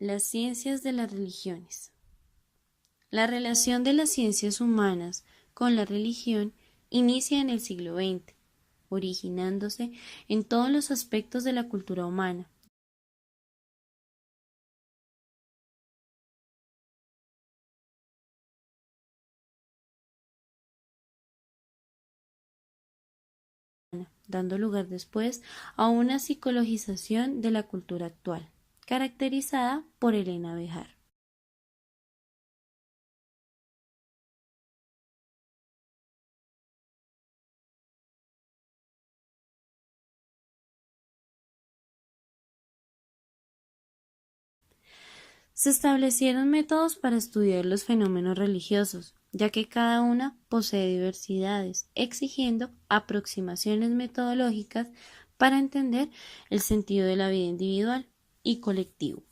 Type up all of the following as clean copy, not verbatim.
Las ciencias de las religiones. La relación de las ciencias humanas con la religión inicia en el siglo XX, originándose en todos los aspectos de la cultura humana. Dando lugar después a una psicologización de la cultura actual, caracterizada por Elena Bejar. Se establecieron métodos para estudiar los fenómenos religiosos, ya que cada una posee diversidades, exigiendo aproximaciones metodológicas para entender el sentido de la vida individual y colectivo.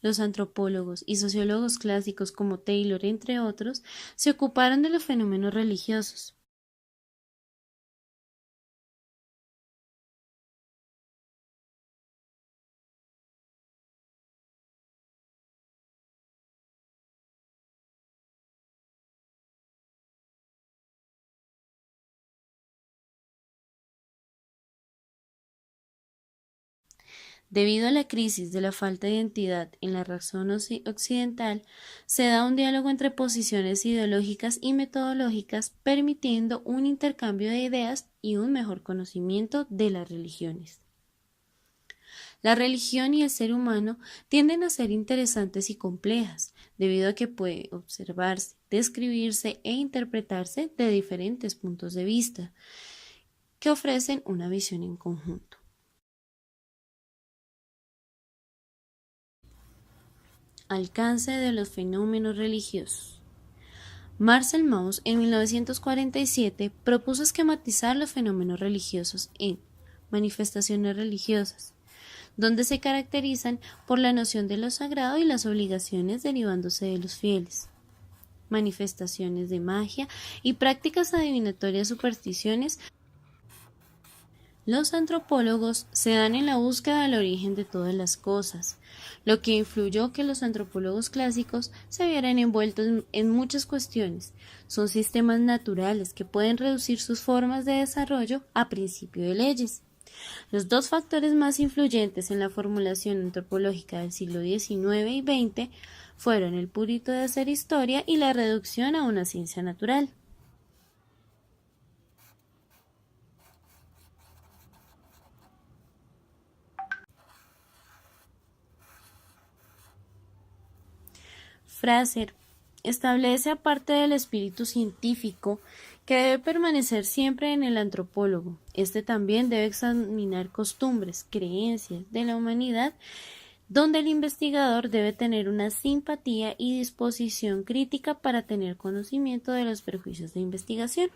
Los antropólogos y sociólogos clásicos como Taylor, entre otros, se ocuparon de los fenómenos religiosos. Debido a la crisis de la falta de identidad en la razón occidental, se da un diálogo entre posiciones ideológicas y metodológicas, permitiendo un intercambio de ideas y un mejor conocimiento de las religiones. La religión y el ser humano tienden a ser interesantes y complejas, debido a que puede observarse, describirse e interpretarse de diferentes puntos de vista, que ofrecen una visión en conjunto. Alcance de los fenómenos religiosos. Marcel Mauss en 1947 propuso esquematizar los fenómenos religiosos en manifestaciones religiosas, donde se caracterizan por la noción de lo sagrado y las obligaciones derivándose de los fieles, manifestaciones de magia y prácticas adivinatorias supersticiones. Los antropólogos se dan en la búsqueda del origen de todas las cosas, lo que influyó que los antropólogos clásicos se vieran envueltos en muchas cuestiones. Son sistemas naturales que pueden reducir sus formas de desarrollo a principio de leyes. Los dos factores más influyentes en la formulación antropológica del siglo XIX y XX fueron el purito de hacer historia y la reducción a una ciencia natural. Fraser establece, aparte del espíritu científico, que debe permanecer siempre en el antropólogo. Este también debe examinar costumbres, creencias de la humanidad, donde el investigador debe tener una simpatía y disposición crítica para tener conocimiento de los perjuicios de investigación.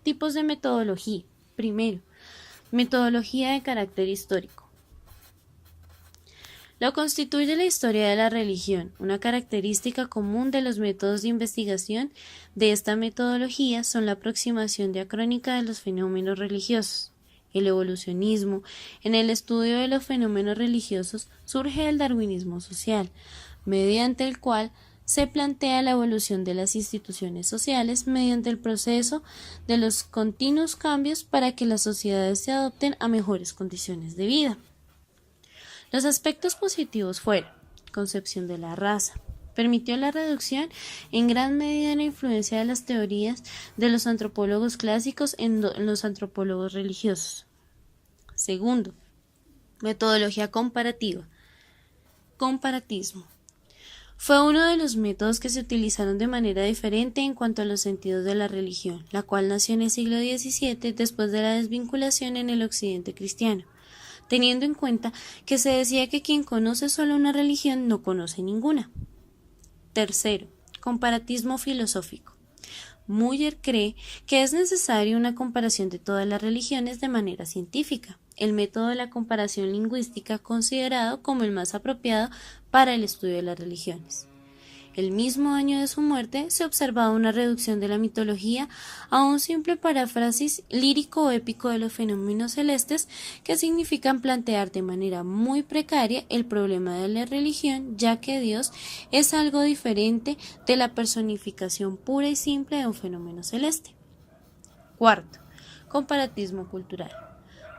Tipos de metodología. Primero, metodología de carácter histórico. Lo constituye la historia de la religión. Una característica común de los métodos de investigación de esta metodología son la aproximación diacrónica de los fenómenos religiosos. El evolucionismo. En el estudio de los fenómenos religiosos surge el darwinismo social, mediante el cual se plantea la evolución de las instituciones sociales mediante el proceso de los continuos cambios para que las sociedades se adopten a mejores condiciones de vida. Los aspectos positivos fueron: concepción de la raza. Permitió la reducción en gran medida de la influencia de las teorías de los antropólogos clásicos en los antropólogos religiosos. Segundo, metodología comparativa. Comparatismo. Fue uno de los métodos que se utilizaron de manera diferente en cuanto a los sentidos de la religión, la cual nació en el siglo XVII después de la desvinculación en el occidente cristiano, teniendo en cuenta que se decía que quien conoce solo una religión no conoce ninguna. Tercero, comparatismo filosófico. Muller cree que es necesaria una comparación de todas las religiones de manera científica, el método de la comparación lingüística considerado como el más apropiado para el estudio de las religiones. El mismo año de su muerte se observaba una reducción de la mitología a un simple paráfrasis lírico o épico de los fenómenos celestes que significan plantear de manera muy precaria el problema de la religión, ya que Dios es algo diferente de la personificación pura y simple de un fenómeno celeste. Cuarto, comparatismo cultural.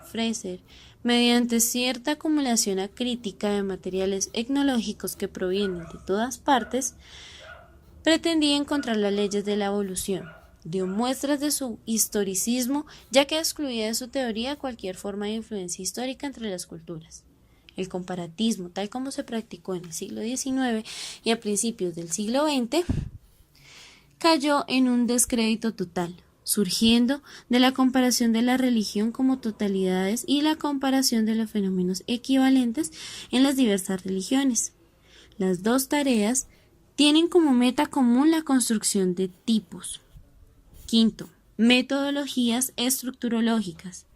Fraser, mediante cierta acumulación acrítica de materiales etnológicos que provienen de todas partes, pretendía encontrar las leyes de la evolución. Dio muestras de su historicismo, ya que excluía de su teoría cualquier forma de influencia histórica entre las culturas. El comparatismo, tal como se practicó en el siglo XIX y a principios del siglo XX, cayó en un descrédito total, surgiendo de la comparación de la religión como totalidades y la comparación de los fenómenos equivalentes en las diversas religiones. Las dos tareas tienen como meta común la construcción de tipos. Quinto, metodologías estructurológicas.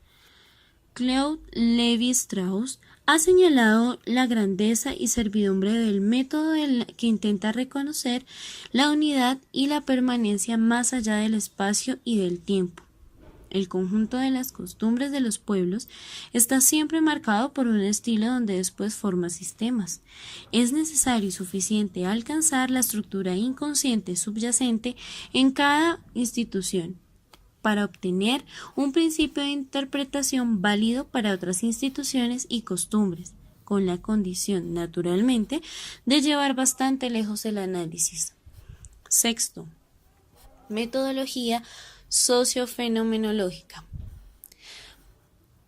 Claude Lévi-Strauss ha señalado la grandeza y servidumbre del método que intenta reconocer la unidad y la permanencia más allá del espacio y del tiempo. El conjunto de las costumbres de los pueblos está siempre marcado por un estilo donde después forma sistemas. Es necesario y suficiente alcanzar la estructura inconsciente subyacente en cada institución para obtener un principio de interpretación válido para otras instituciones y costumbres, con la condición, naturalmente, de llevar bastante lejos el análisis. Sexto, metodología sociofenomenológica.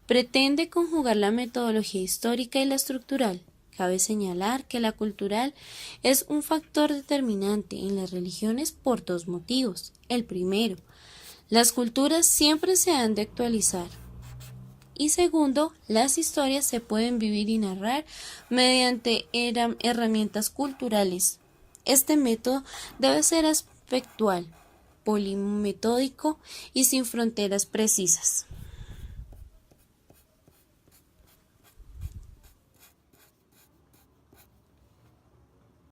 Pretende conjugar la metodología histórica y la estructural. Cabe señalar que la cultural es un factor determinante en las religiones por dos motivos. El primero, las culturas siempre se han de actualizar. Y segundo, las historias se pueden vivir y narrar mediante herramientas culturales. Este método debe ser aspectual, polimetódico y sin fronteras precisas.